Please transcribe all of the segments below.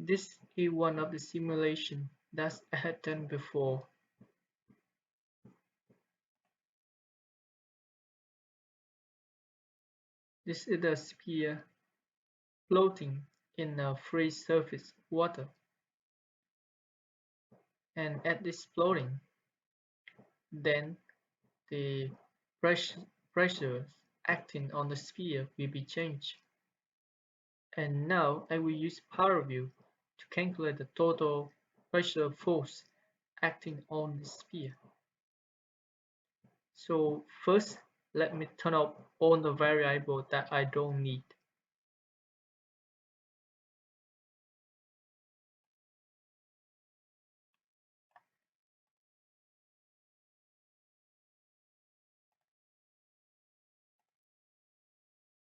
This is one of the simulation that I had done before. This is a sphere floating in a free surface water, and at this floating, then the pressures acting on the sphere will be changed. And now I will use ParaView to calculate the total pressure force acting on the sphere. So first, let me turn off all the variables that I don't need.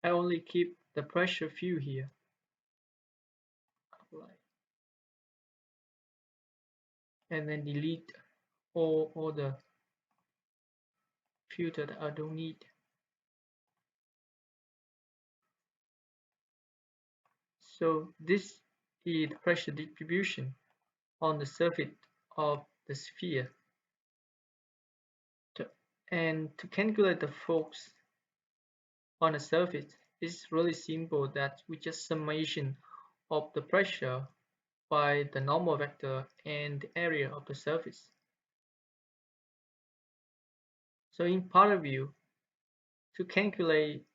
I only keep the pressure field here. And then delete all the filter that I don't need. So this is the pressure distribution on the surface of the sphere. And to calculate the force on the surface, it's really simple that we just summation of the pressure by the normal vector and the area of the surface. So in ParaView, to calculate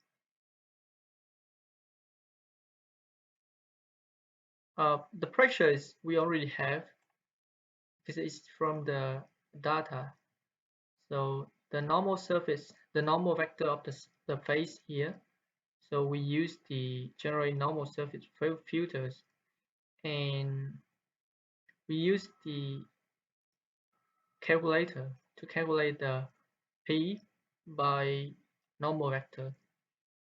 the pressures we already have because it's from the data. So the normal surface, the normal vector of the face here. So we use the generate normal surface filters, and we use the calculator to calculate the P by normal vector,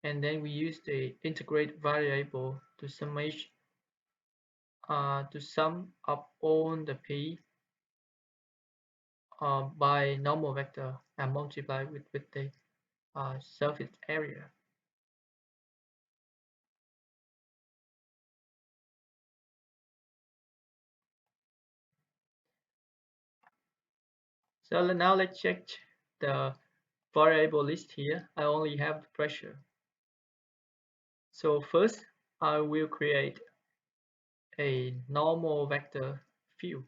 and then we use the integrate variable to sum up all the P by normal vector and multiply with the surface area. So now let's check the variable list here. I only have the pressure. So first, I will create a normal vector field.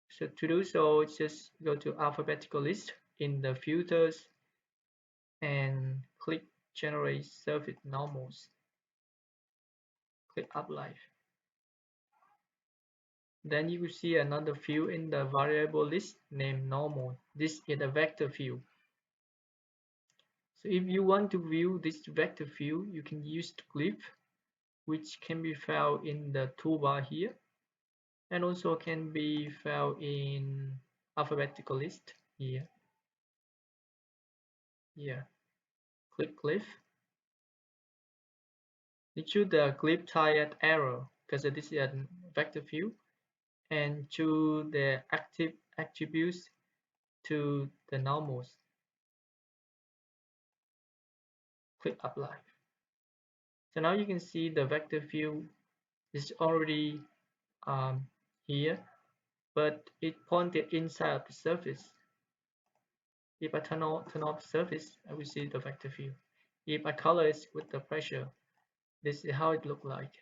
So to do so, just go to alphabetical list in the filters and click generate surface normals. Click apply. Then you will see another field in the variable list named normal. This is a vector field. So if you want to view this vector field, you can use the Glyph, which can be found in the toolbar here, and also can be found in alphabetical list here. Here, click Glyph. You choose the Glyph type arrow because this is a vector field, and choose the active attributes to the normals. Click apply. So now you can see the vector field is already here, but it pointed inside of the surface. If I turn off the surface, I will see the vector field. If I color it with the pressure, this is how it looks like.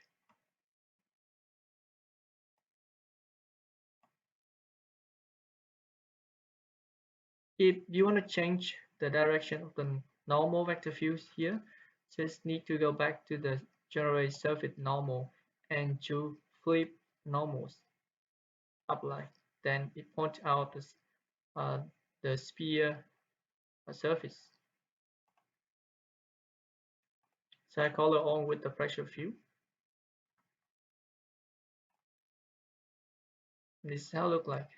If you want to change the direction of the normal vector fields here, just need to go back to the generate surface normal and choose flip normals. Apply. Then it points out the sphere surface. So I color on with the pressure field. This is how it looks like.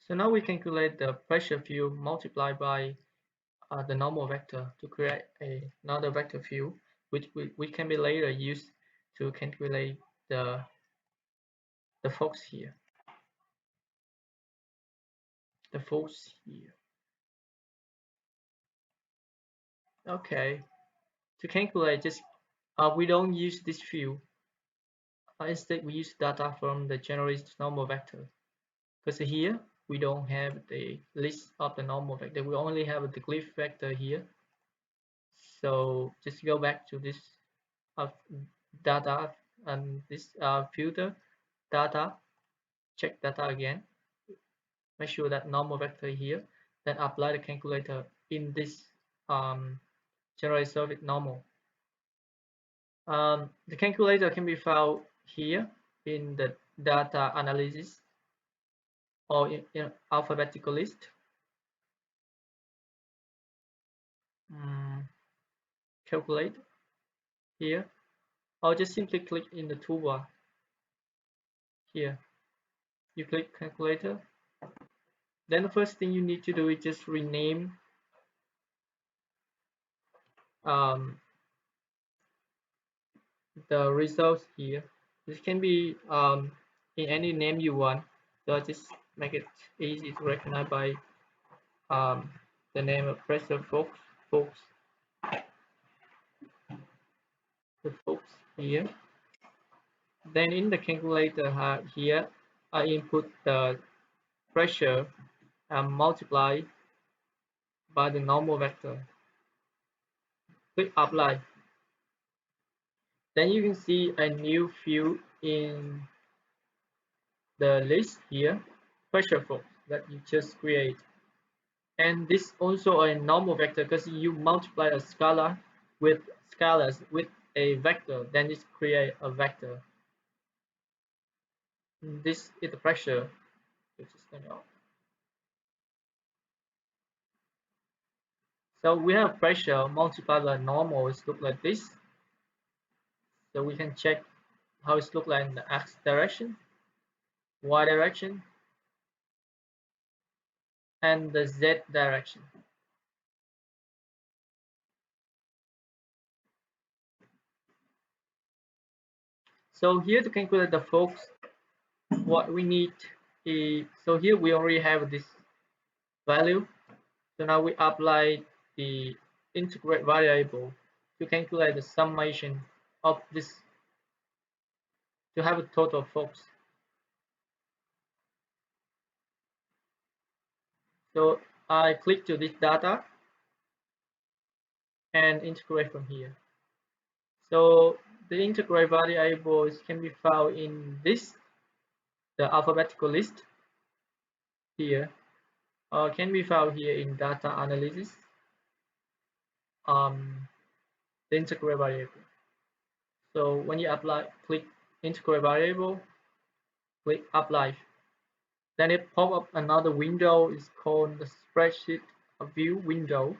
So now we calculate the pressure field multiplied by the normal vector to create another vector field, which we can be later used to calculate the force here. The force here. Okay. To calculate, just we don't use this field. Instead we use data from the generated normal vector, because here we don't have the list of the normal vector, we only have the glyph vector here. So just go back to this data and this filter data, check data again, make sure that normal vector here, then apply the calculator in this generate surface normal. The calculator can be found here in the data analysis or in alphabetical list. Calculate here, or just simply click in the toolbar here. You click calculator. Then the first thing you need to do is just rename the results here. This can be in any name you want. So just make it easy to recognize by the name of pressure Fox, the Fox here. Then in the calculator here, I input the pressure and multiply by the normal vector. Click apply. Then you can see a new field in the list here, pressure force that you just create. And this also a normal vector because you multiply a scalars with a vector, then it create a vector. This is the pressure, which is so we have pressure multiplied by normal, it look like this. So we can check how it look like in the x direction, y direction, and the z direction. So here to calculate the force, what we need is, so here we already have this value. So now we apply the integrate variable to calculate the summation of this to have a total force. So I click to this data and integrate from here. So the integrate variables can be found in this, the alphabetical list here, or can be found here in data analysis, the integrate variable. So when you click integrate variable, click apply. Then it pop up another window, it's called the spreadsheet view window,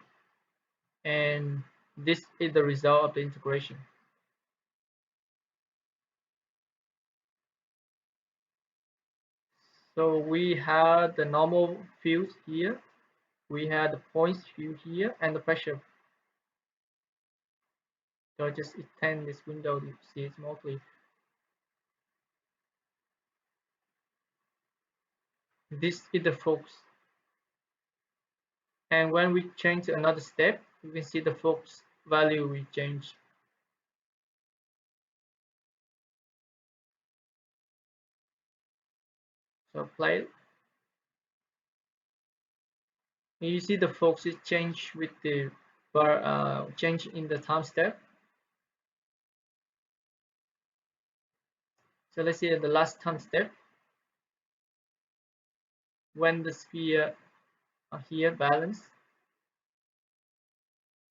and this is the result of the integration. So we had the normal fields here, we had the points field here, and the pressure. So I just extend this window to see it more clearly. This is the force. And when we change to another step, you can see the force value we change. So apply it. And you see the force is changed with the change in the time step. So let's see at the last time step, when the sphere here balance,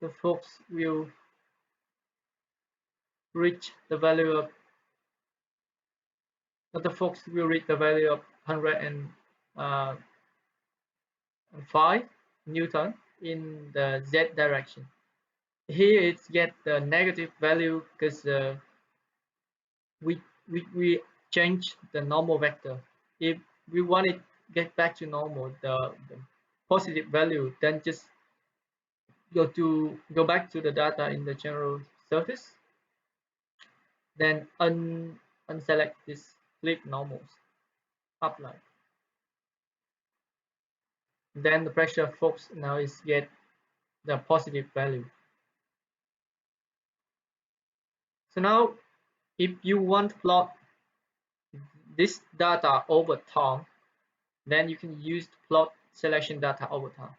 the force will reach the value of the force will reach the value of 105 Newton in the z direction. Here it's get the negative value because we change the normal vector. If we want it get back to normal, the positive value, then just go back to the data in the general surface, then unselect this flip normals, apply. Then the pressure force now is get the positive value. So now if you want to plot this data over time, then you can use the plot selection data over time.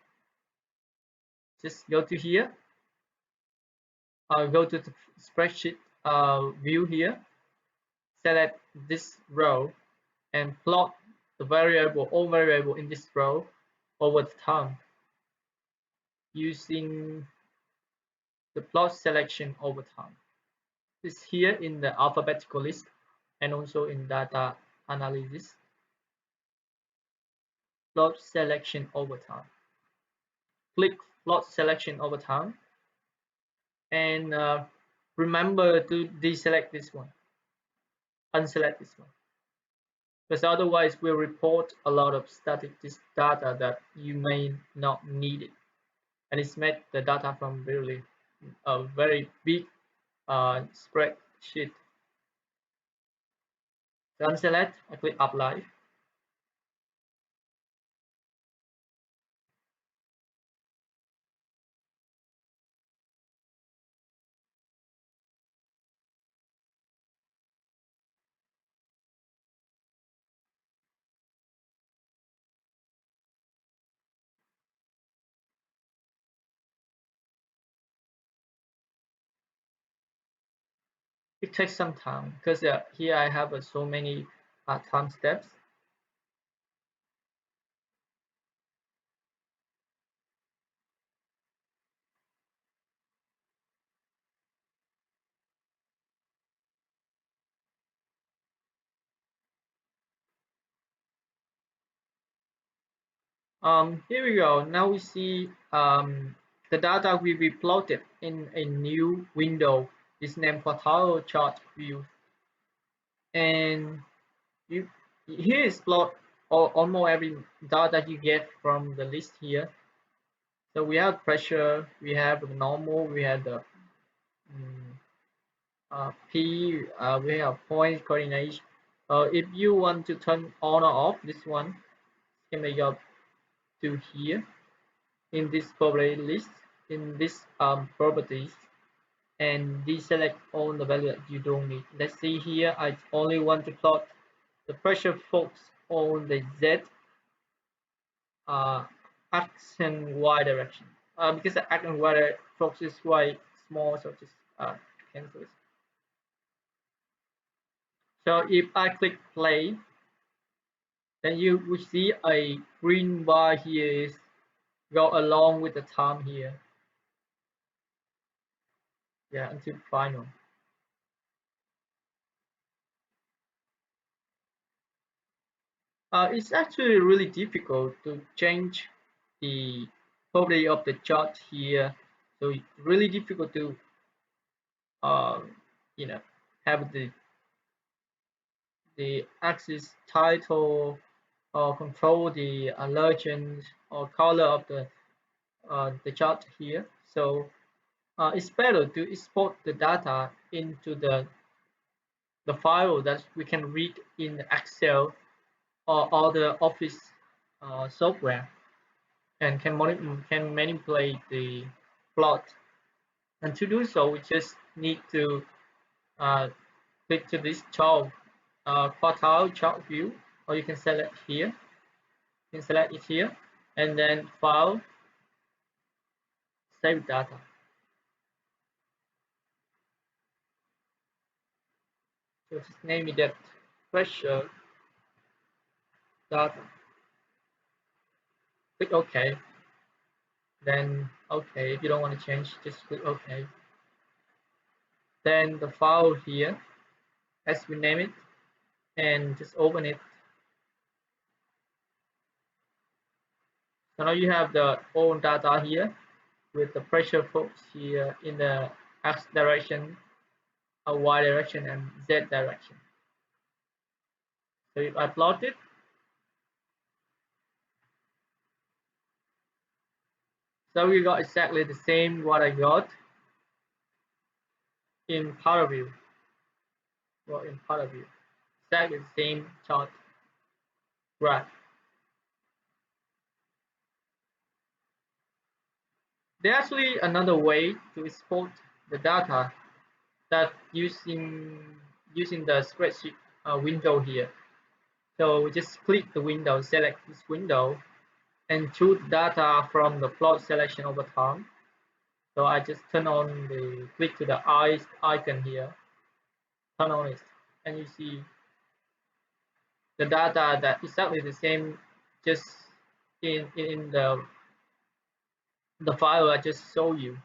Just go to here, go to the spreadsheet view here, select this row, and plot the variable, all variable in this row over the time using the plot selection over time. This here in the alphabetical list and also in data analysis. Plot selection over time. Click plot selection over time, and remember to deselect this one, unselect this one, because otherwise we'll report a lot of static data that you may not need it, and it's made the data from really a very big spreadsheet. So unselect, I click apply. It takes some time because here I have so many time steps. Here we go. Now we see the data will be plotted in a new window. It's named Quartile chart view, and you here is plot almost every data you get from the list here. So we have pressure, we have the normal, we have the P, we have point coordination. If you want to turn on or off this one, you can make up to here in this property list, in this properties, and deselect all the value that you don't need. Let's see here, I only want to plot the pressure force on the Z X and Y direction. Because the X and Y force is quite small, so just cancel it. So if I click play, then you will see a green bar here is go along with the time here. Yeah, until final. It's actually really difficult to change the property of the chart here. So it's really difficult to uh, you know, have the axis title or control the legend or color of the chart here. So it's better to export the data into the file that we can read in Excel or other Office software, and can manipulate the plot. And to do so, we just need to uh, click to this chart, quartile chart view, or you can select here. You can select it here, and then File, Save Data. So just name it that pressure data. Click OK. Then OK. If you don't want to change, just click OK. Then the file here, as we name it, and just open it. So now you have the old data here with the pressure force here in the X direction, Y direction, and Z direction. So if I plot it, so we got exactly the same what I got in ParaView. Well, in ParaView, exactly the same chart graph. There's actually another way to export the data that using the spreadsheet window here. So just click the window, select this window, and choose data from the plot selection over time. So I just turn on the click to the eyes icon here, turn on it, and you see the data that exactly the same, just in the file I just showed you.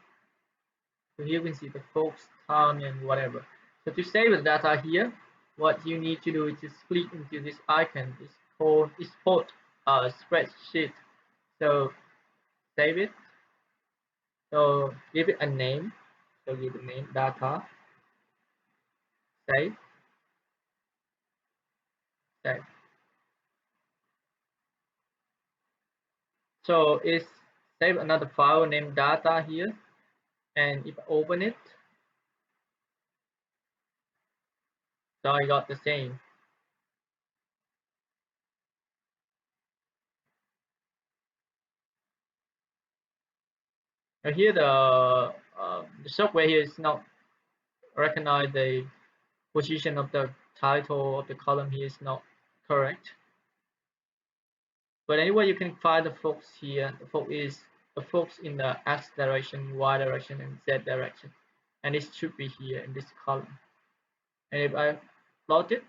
So here you can see the folks, town, and whatever. So to save the data here, what you need to do is just click into this icon. It's called export spreadsheet. So save it. So give it a name. So give the name data. Save. Save. So it's save another file named data here, and if I open it, so I got the same. Now here the software here is not recognize the position of the title of the column here is not correct. But anyway, you can find the focus here. The focus is the focus in the X direction, Y direction, and Z direction, and it should be here in this column. And if I plot it,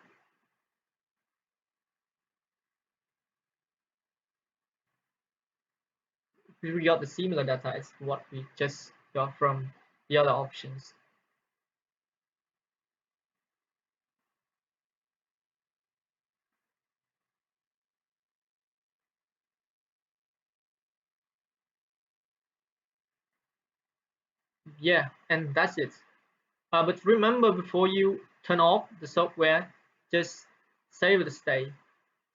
we got the similar data as what we just got from the other options. Yeah, and that's it. But remember, before you turn off the software, just save the state.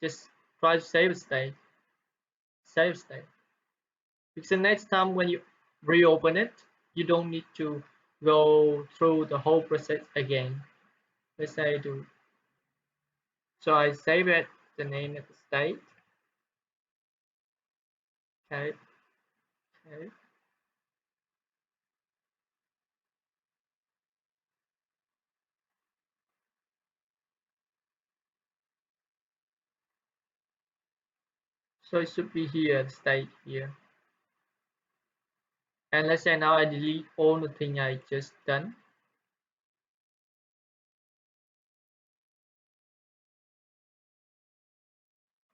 Just try to save the state. Save state. Because the next time when you reopen it, you don't need to go through the whole process again. Let's say I do. So I save it, the name of the state. Okay, okay. So it should be here, the state here. And let's say now I delete all the thing I just done.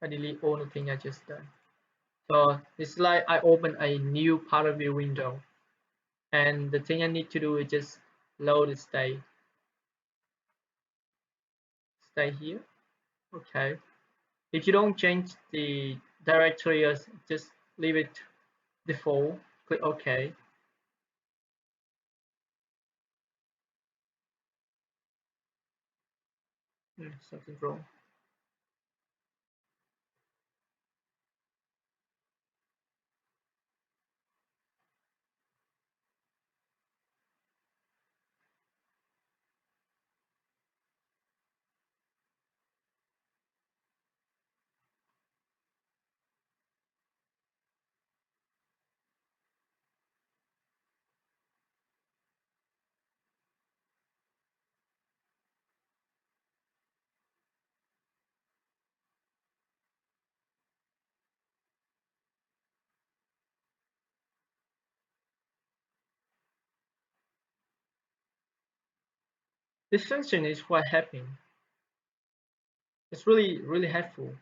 I delete all the thing I just done. So it's like I open a new ParaView window, and the thing I need to do is just load the stay here. Okay. If you don't change the directory, just leave it default. Click OK. Something wrong. This function is quite happy. It's really helpful.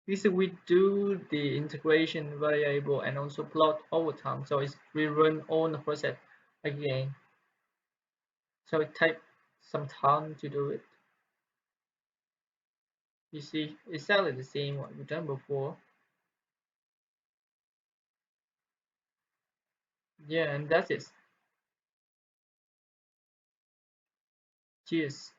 This we do the integration variable and also plot over time. So it's we run all the process again. So it takes some time to do it. You see, it's exactly the same what we've done before. Yeah, and that's it. Cheers.